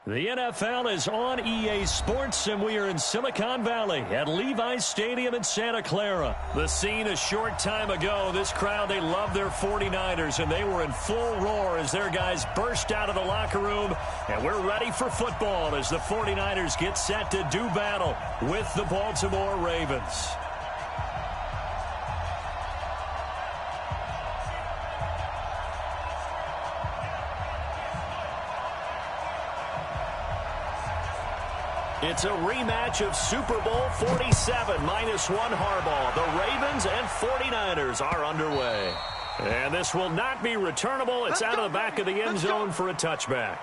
The NFL is on EA Sports, and we are in Silicon Valley at Levi's Stadium in Santa Clara. The scene a short time ago, this crowd, they love their 49ers, and they were in full roar as their guys burst out of the locker room. And we're ready for football as the 49ers get set to do battle with the Baltimore Ravens. It's a rematch of Super Bowl 47, -1 Harbaugh. The Ravens and 49ers are underway. And this will not be returnable. It's out of the back of the end zone for a touchback.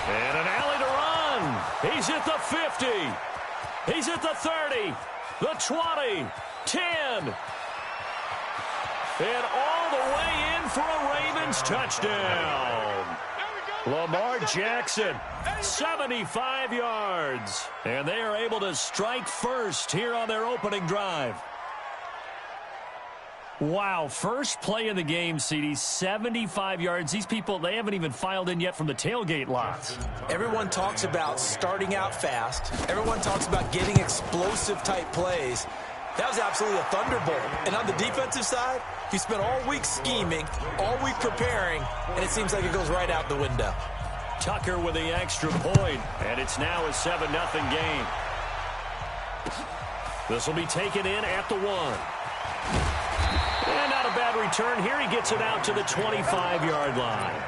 And an alley to run. He's at the 50. He's at the 30. The 20. 10. And all the way in for a Ravens touchdown. Lamar Jackson, 75 yards. And they are able to strike first here on their opening drive. Wow, first play of the game, CD, 75 yards. These people, they haven't even filed in yet from the tailgate lots. Everyone talks about starting out fast. Everyone talks about getting explosive-type plays. That was absolutely a thunderbolt. And on the defensive side, he spent all week scheming, all week preparing, and it seems like it goes right out the window. Tucker with the extra point, and it's now a 7-0 game. This will be taken in at the 1. And not a bad return. Here he gets it out to the 25-yard line.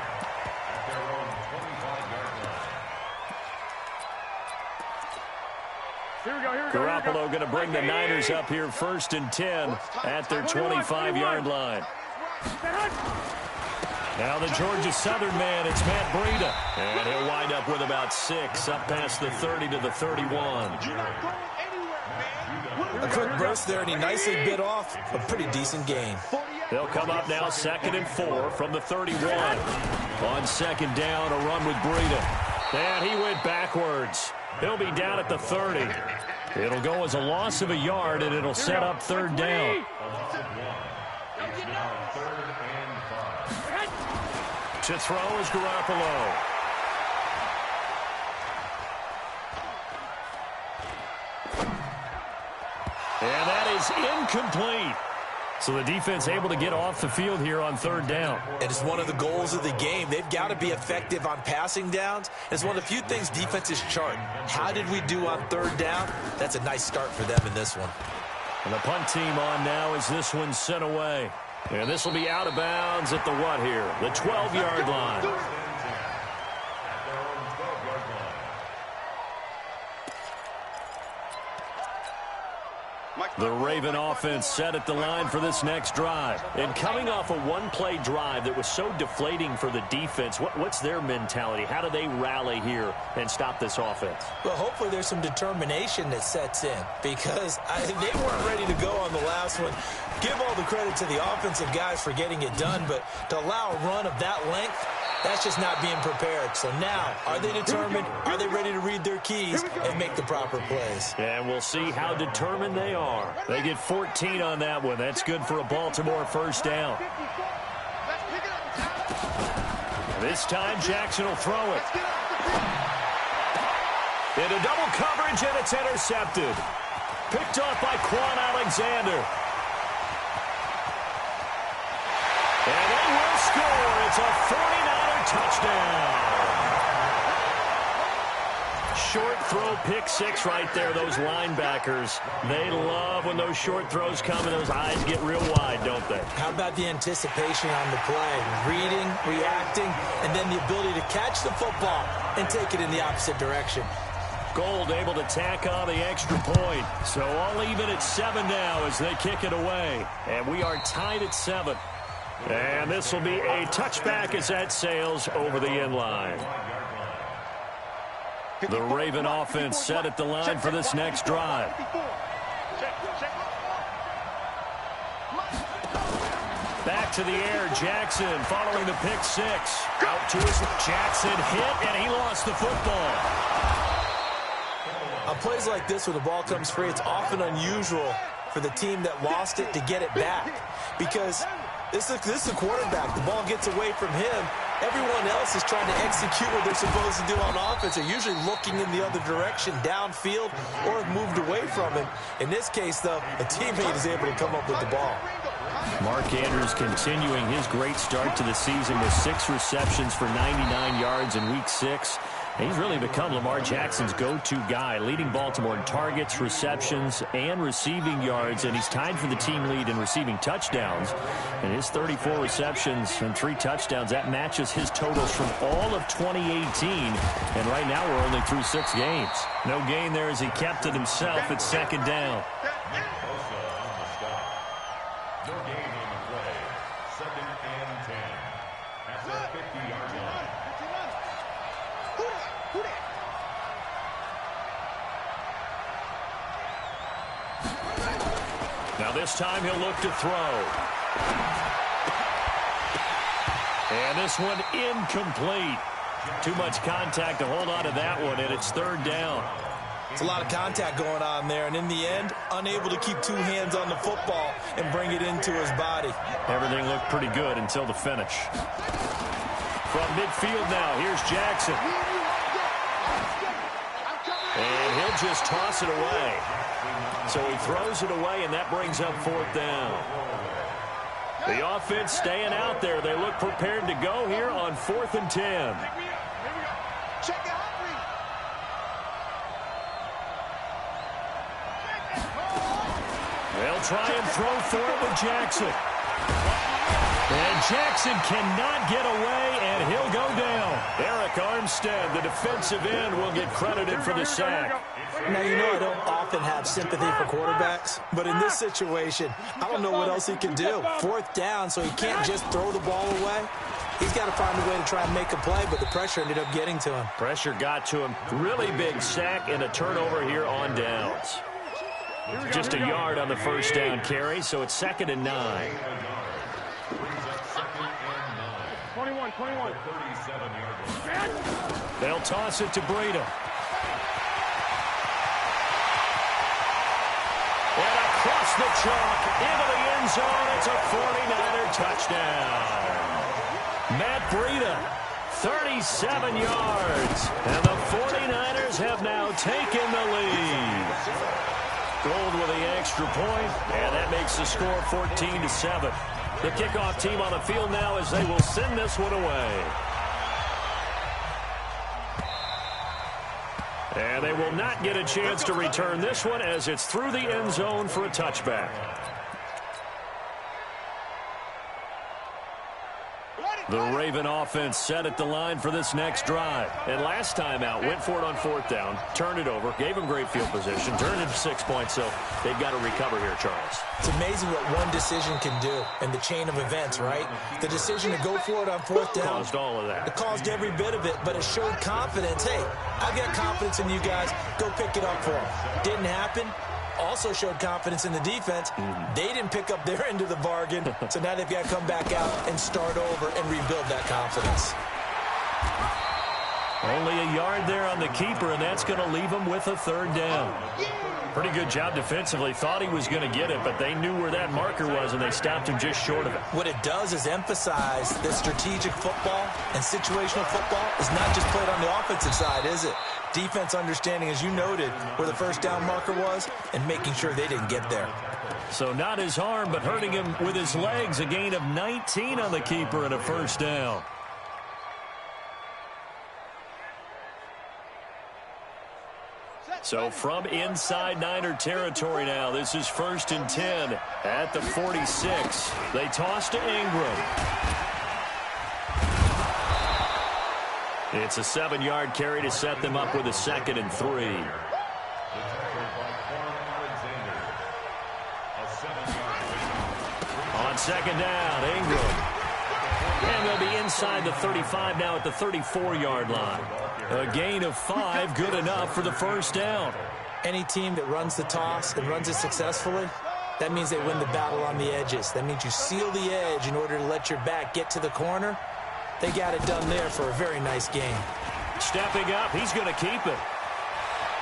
Garoppolo going to bring the Niners up here 1st and 10 at their 25-yard line. Now the Georgia Southern man, it's Matt Breida. And he'll wind up with about 6 up past the 30 to the 31. A quick burst there, and he nicely bit off a pretty decent gain. They'll come up now 2nd and 4 from the 31. On 2nd down, a run with Breida. And he went backwards. He'll be down at the 30. It'll go as a loss of a yard, and it'll set up 3rd down. To throw is Garoppolo. And that is incomplete. So the defense able to get off the field here on 3rd down. It is one of the goals of the game. They've got to be effective on passing downs. It's one of the few things defenses chart. How did we do on 3rd down? That's a nice start for them in this one. And the punt team on now as this one's sent away. And this will be out of bounds at the what here? The 12-yard line. The Raven offense set at the line for this next drive. And coming off a one-play drive that was so deflating for the defense, what's their mentality? How do they rally here and stop this offense? Well, hopefully there's some determination that sets in because they weren't ready to go on the last one. Give all the credit to the offensive guys for getting it done, but to allow a run of that length, that's just not being prepared. So now, are they determined? Are they ready to read their keys and make the proper plays? And we'll see how determined they are. They get 14 on that one. That's good for a Baltimore 1st down. This time, Jackson will throw it. Into double coverage, and it's intercepted. Picked off by Quan Alexander. And they will score. It's a 49er touchdown. Short throw, pick 6 right there. Those linebackers, they love when those short throws come and those eyes get real wide, don't they? How about the anticipation on the play? Reading, reacting, and then the ability to catch the football and take it in the opposite direction. Gold able to tack on the extra point. So all even at 7 now as they kick it away. And we are tied at 7. And this will be a touchback as that sails over the end line. The Raven offense set at the line for this next drive. Back to the air, Jackson following the pick six. Out to his Jackson hit, and he lost the football. On plays like this where the ball comes free, it's often unusual for the team that lost it to get it back. Because this is the quarterback. The ball gets away from him. Everyone else is trying to execute what they're supposed to do on offense. They're usually looking in the other direction, downfield, or have moved away from him. In this case, though, a teammate is able to come up with the ball. Mark Andrews continuing his great start to the season with 6 receptions for 99 yards in Week 6. He's really become Lamar Jackson's go-to guy, leading Baltimore in targets, receptions, and receiving yards, and he's tied for the team lead in receiving touchdowns. And his 34 receptions and 3 touchdowns, that matches his totals from all of 2018. And right now we're only through 6 games. No gain there as he kept it himself at second down. Now this time he'll look to throw. And this one incomplete. Too much contact to hold on to that one, and it's third down. It's a lot of contact going on there, and in the end, unable to keep 2 hands on the football and bring it into his body. Everything looked pretty good until the finish. From midfield now, here's Jackson. And he'll just toss it away. So he throws it away, and that brings up 4th down. The offense staying out there. They look prepared to go here on 4th and 10. They'll try and throw for it with Jackson. And Jackson cannot get away, and he'll go down. Eric Armstead, the defensive end, will get credited for the sack. Now, you know I don't often have sympathy for quarterbacks, but in this situation, I don't know what else he can do. 4th down, so he can't just throw the ball away. He's got to find a way to try and make a play, but the pressure ended up getting to him. Pressure got to him. Really big sack and a turnover here on downs. Just a yard on the first down carry, so it's 2nd and 9. 21. They'll toss it to Breida. And across the chalk into the end zone. It's a 49er touchdown. Matt Breida, 37 yards. And the 49ers have now taken the lead. Gold with the extra point, and that makes the score 14-7. The kickoff team on the field now as they will send this one away. And they will not get a chance to return this one as it's through the end zone for a touchback. The Raven offense set at the line for this next drive. And last time out, went for it on 4th down, turned it over, gave them great field position, turned it to 6 points, so they've got to recover here, Charles. It's amazing what one decision can do in the chain of events, right? The decision to go for it on 4th down. Caused all of that. It caused every bit of it, but it showed confidence. Hey, I've got confidence in you guys. Go pick it up for them. Didn't happen. Also showed confidence in the defense. They didn't pick up their end of the bargain, so now they've got to come back out and start over and rebuild that confidence. Only a yard there on the keeper, and that's going to leave them with a 3rd down. Pretty good job defensively. Thought he was going to get it, but they knew where that marker was, and they stopped him just short of it. What it does is emphasize that strategic football and situational football is not just played on the offensive side, is it? Defense understanding, as you noted, where the 1st down marker was and making sure they didn't get there. So not his arm, but hurting him with his legs. A gain of 19 on the keeper and a 1st down. So from inside Niner territory now, this is 1st and 10 at the 46. They toss to Ingram. It's a 7-yard carry to set them up with a 2nd and 3. On 2nd down, Ingram. And they'll be inside the 35 now at the 34-yard line. A gain of 5, good enough for the first down. Any team that runs the toss and runs it successfully, that means they win the battle on the edges. That means you seal the edge in order to let your back get to the corner. They got it done there for a very nice game. Stepping up, he's going to keep it.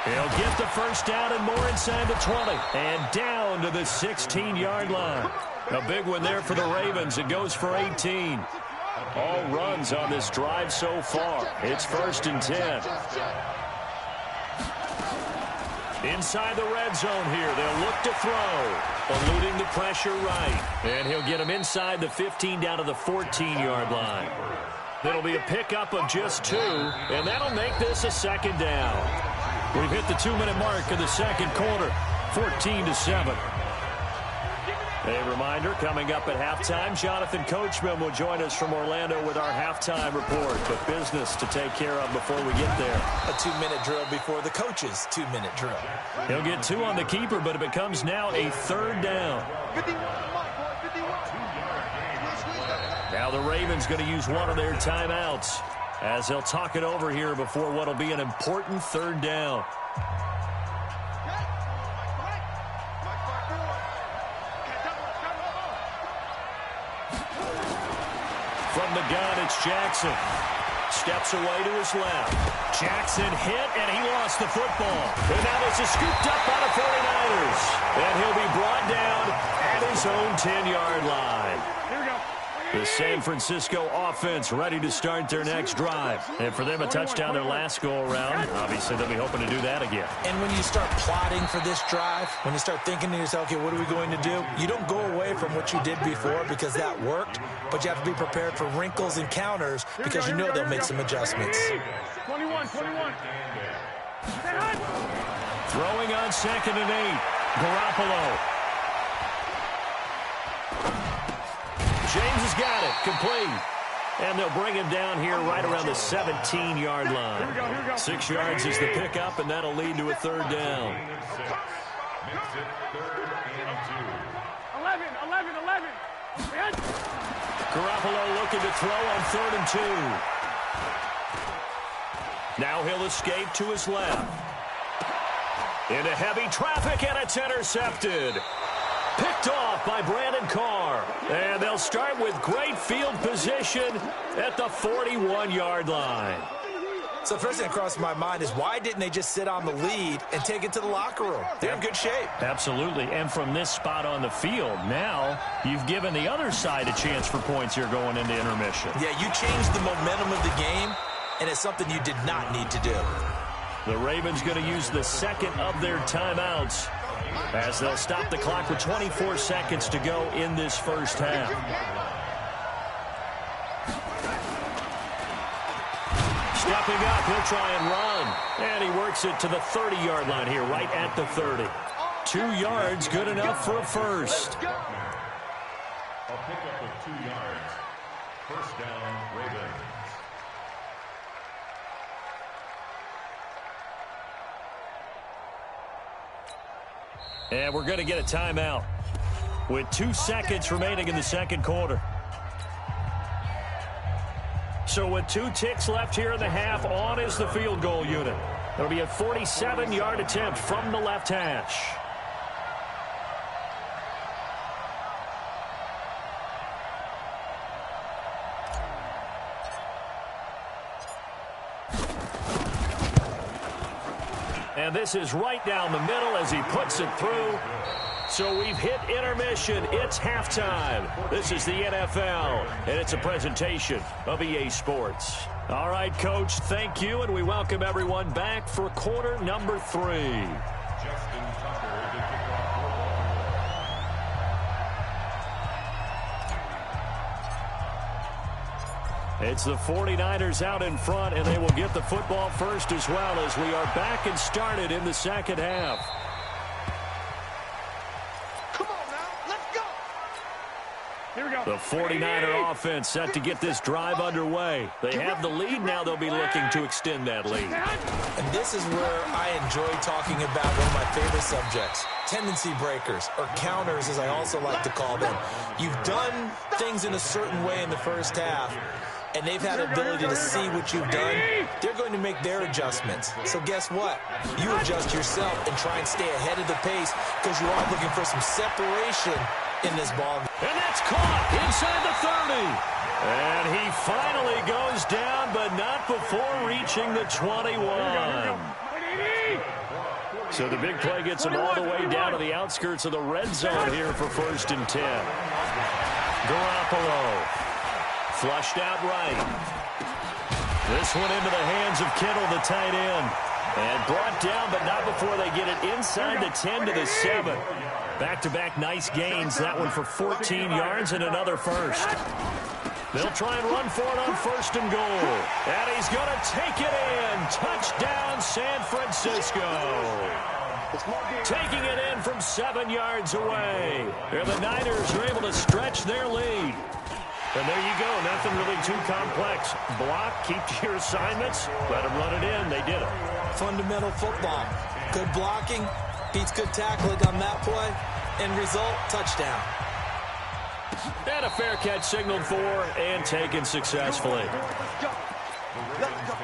He'll get the first down and more inside the 20. And down to the 16-yard line. A big one there for the Ravens. It goes for 18. All runs on this drive so far. It's 1st and 10. Inside the red zone here. They'll look to throw. Eluding the pressure right. And he'll get him inside the 15 down to the 14-yard line. It'll be a pickup of just 2, and that'll make this a 2nd down. We've hit the 2-minute mark of the second quarter, 14-7. A reminder, coming up at halftime, Jonathan Coachman will join us from Orlando with our halftime report. But business to take care of before we get there. A 2-minute drill before the coach's 2-minute drill. He'll get 2 on the keeper, but it becomes now a 3rd down. Now the Ravens going to use one of their timeouts as they'll talk it over here before what will be an important 3rd down. From the gun, it's Jackson. Steps away to his left. Jackson hit, and he lost the football. And now this is scooped up by the 49ers. And he'll be brought down at his own 10-yard line. Here we go. The San Francisco offense ready to start their next drive. And for them, a touchdown their last go-around. Obviously, they'll be hoping to do that again. And when you start plotting for this drive, when you start thinking to yourself, okay, what are we going to do? You don't go away from what you did before because that worked, but you have to be prepared for wrinkles and counters because you know they'll make some adjustments. 21. Throwing on 2nd and 8. Garoppolo. James has got it. Complete. And they'll bring him down here right around the 17-yard line. 6 yards is the pickup, and that'll lead to a 3rd down. 11. Garoppolo looking to throw on 3rd and 2. Now he'll escape to his left. Into heavy traffic, and it's intercepted. Picked off by Brandon Carr. And they'll start with great field position at the 41-yard line. So the first thing that crossed my mind is why didn't they just sit on the lead and take it to the locker room? They're in good shape. Absolutely. And from this spot on the field, now you've given the other side a chance for points here going into intermission. Yeah, you changed the momentum of the game, and it's something you did not need to do. The Ravens going to use the 2nd of their timeouts as they'll stop the clock with 24 seconds to go in this first half. Stepping up, he'll try and run. And he works it to the 30-yard line here, right at the 30. 2 yards, good enough for a first. A pickup of 2 yards. First down, Ravens. And we're going to get a timeout with 2 seconds remaining in the second quarter. So with 2 ticks left here in the half, on is the field goal unit. It'll be a 47-yard attempt from the left hash. And this is right down the middle as he puts it through. So we've hit intermission. It's halftime. This is the NFL, and it's a presentation of EA Sports. All right, Coach, thank you, and we welcome everyone back for quarter number 3. It's the 49ers out in front, and they will get the football first as well as we are back and started in the second half. Come on now, let's go. Here we go. The 49er offense set to get this drive underway. They have the lead now. They'll be looking to extend that lead. And this is where I enjoy talking about one of my favorite subjects, tendency breakers, or counters as I also like to call them. You've done things in a certain way in the first half. and they've had the ability to see what you've done, they're going to make their adjustments. So guess what? You adjust yourself and try and stay ahead of the pace because you are looking for some separation in this ball. And that's caught inside the 30. And he finally goes down, but not before reaching the 21. So the big play gets him all the way down to the outskirts of the red zone here for 1st and 10. Garoppolo flushed out right. This one into the hands of Kittle, the tight end. And brought down, but not before they get it inside the 10 to the 7. Back-to-back nice gains. That one for 14 yards and another first. They'll try and run for it on 1st and goal. And he's going to take it in. Touchdown, San Francisco. Taking it in from 7 yards away. And the Niners are able to stretch their lead. And there you go. Nothing really too complex. Block, keep to your assignments, let them run it in. They did it. Fundamental football. Good blocking, beats good tackling on that play. End result, touchdown. And a fair catch signaled for and taken successfully. Let's go. Let's go.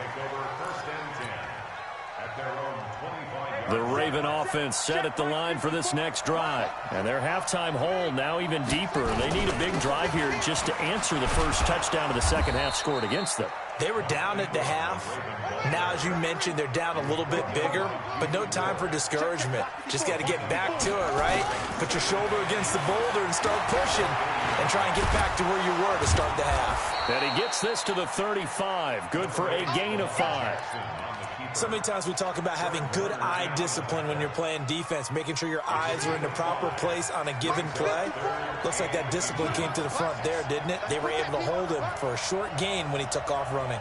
The Raven offense set at the line for this next drive. And their halftime hole now even deeper. They need a big drive here just to answer the first touchdown of the second half scored against them. They were down at the half. Now, as you mentioned, they're down a little bit bigger, but no time for discouragement. Just got to get back to it, right? Put your shoulder against the boulder and start pushing and try and get back to where you were to start the half. And he gets this to the 35. Good for a gain of 5. So many times we talk about having good eye discipline when you're playing defense, making sure your eyes are in the proper place on a given play. Looks like that discipline came to the front there, didn't it? They were able to hold him for a short gain when he took off running.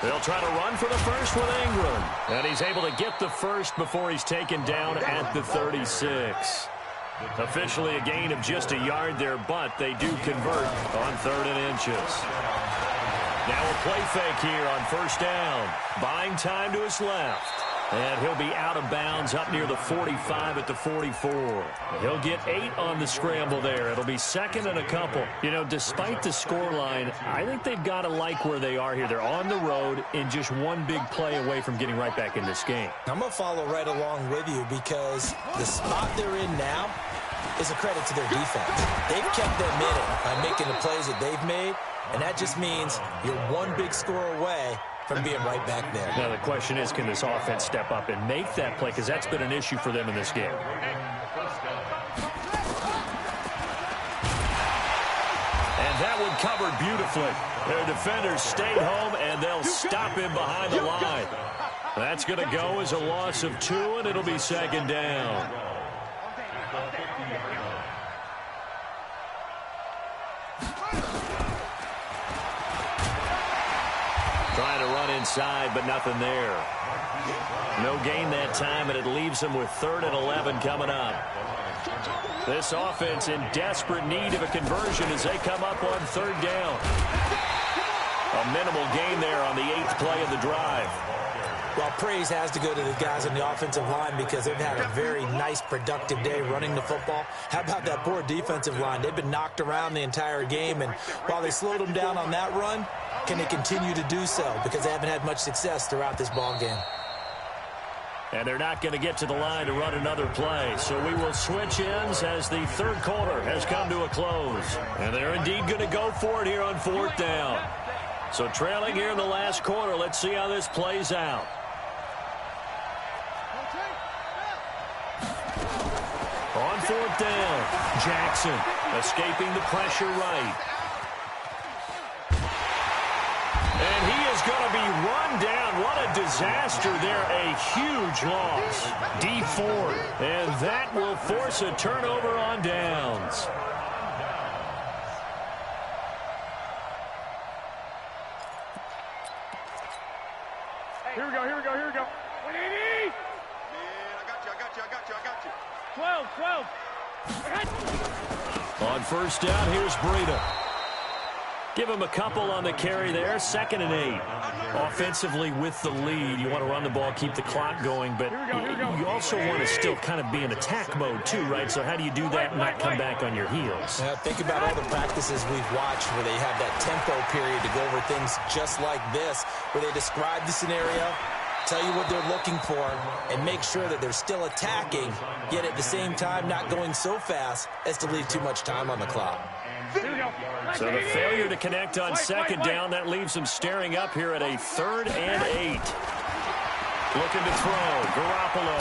They'll try to run for the first with Ingram. And he's able to get the first before he's taken down at the 36. Officially a gain of just a yard there, but they do convert on 3rd and inches. Now a play fake here on 1st down. Buying time to his left. And he'll be out of bounds up near the 45 at the 44. He'll get 8 on the scramble there. It'll be 2nd and a couple. You know, despite the scoreline, I think they've got to like where they are here. They're on the road and just one big play away from getting right back in this game. I'm going to follow right along with you because the spot they're in now is a credit to their defense. They've kept them in it by making the plays that they've made, and that just means you're one big score away from being right back there. Now the question is, can this offense step up and make that play? Because that's been an issue for them in this game. And that one covered beautifully. Their defenders stayed home, and they'll stop him behind the line. That's going to go as a loss of 2, and it'll be 2nd down. Trying to run inside, but nothing there. No gain that time, and it leaves them with 3rd and 11 coming up. This offense in desperate need of a conversion as they come up on 3rd down. A minimal gain there on the 8th play of the drive. Well, praise has to go to the guys on the offensive line because they've had a very nice, productive day running the football. How about that poor defensive line? They've been knocked around the entire game, and while they slowed them down on that run, can they continue to do so? Because they haven't had much success throughout this ball game. And they're not going to get to the line to run another play. So we will switch ends as the 3rd quarter has come to a close. And they're indeed going to go for it here on 4th down. So trailing here in the last quarter, let's see how this plays out. On 4th down, Jackson escaping the pressure right. And he is going to be run down. What a disaster there. A huge loss. D4. And that will force a turnover on downs. Here we go, here we go, here we go. 180! Man, I got you. 12. On 1st down, here's Breida. Give him a couple on the carry there. 2nd and 8. Offensively with the lead, you want to run the ball, keep the clock going, but you also want to still kind of be in attack mode too, right? So how do you do that and not come back on your heels? Yeah, think about all the practices we've watched where they have that tempo period to go over things just like this, where they describe the scenario, tell you what they're looking for, and make sure that they're still attacking, yet at the same time not going so fast as to leave too much time on the clock. So the failure to connect on second down, that leaves them staring up here at a 3rd and 8. Looking to throw, Garoppolo.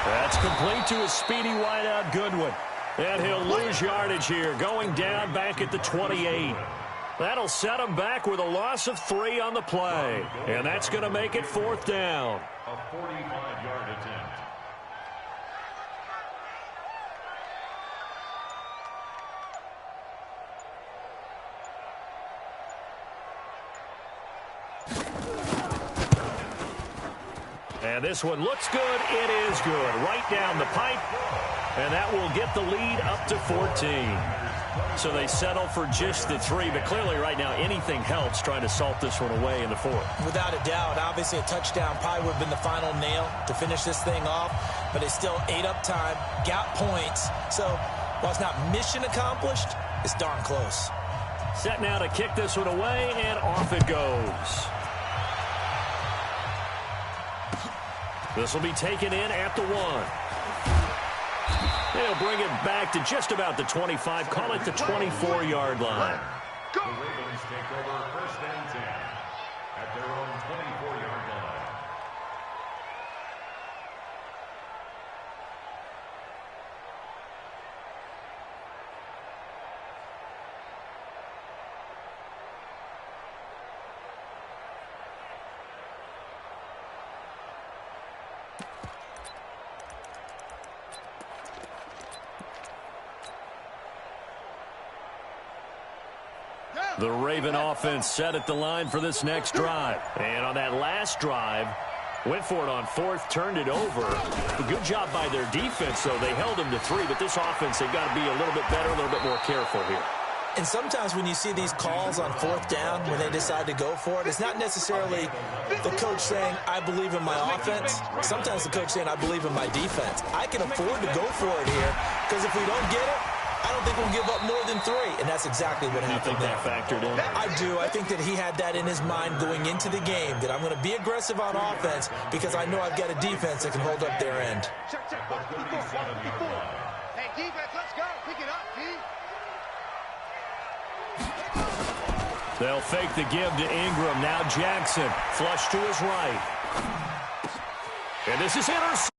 That's complete to a speedy wideout Goodwin. And he'll lose yardage here, going down back at the 28. That'll set him back with a loss of 3 on the play. And that's going to make it 4th down. A 45-yard attempt. And this one looks good. It is good. Right down the pipe. And that will get the lead up to 14. So they settle for just the 3. But clearly right now anything helps trying to salt this one away in the 4th. Without a doubt, obviously a touchdown probably would have been the final nail to finish this thing off. But it's still ate up time, got points. So while it's not mission accomplished, it's darn close. Set now to kick this one away, and off it goes. This will be taken in at the 1. They'll bring it back to just about the 25. Call it the 24-yard line. The Ravens take over 1st and 10 at their own 24-yard line. The Raven offense set at the line for this next drive. And on that last drive, went for it on 4th, turned it over. A good job by their defense, though. They held them to 3, but this offense, they've got to be a little bit better, a little bit more careful here. And sometimes when you see these calls on 4th down, when they decide to go for it, it's not necessarily the coach saying, I believe in my offense. Sometimes the coach saying, I believe in my defense. I can afford to go for it here, because if we don't get it, I don't think we'll give up more than 3, and that's exactly what happened there. You think that factored in? I do. I think that he had that in his mind going into the game, that I'm going to be aggressive on offense because I know I've got a defense that can hold up their end. Hey, defense, let's go. Pick it up, D. They'll fake the give to Ingram. Now Jackson, flush to his right. And this is intercepted.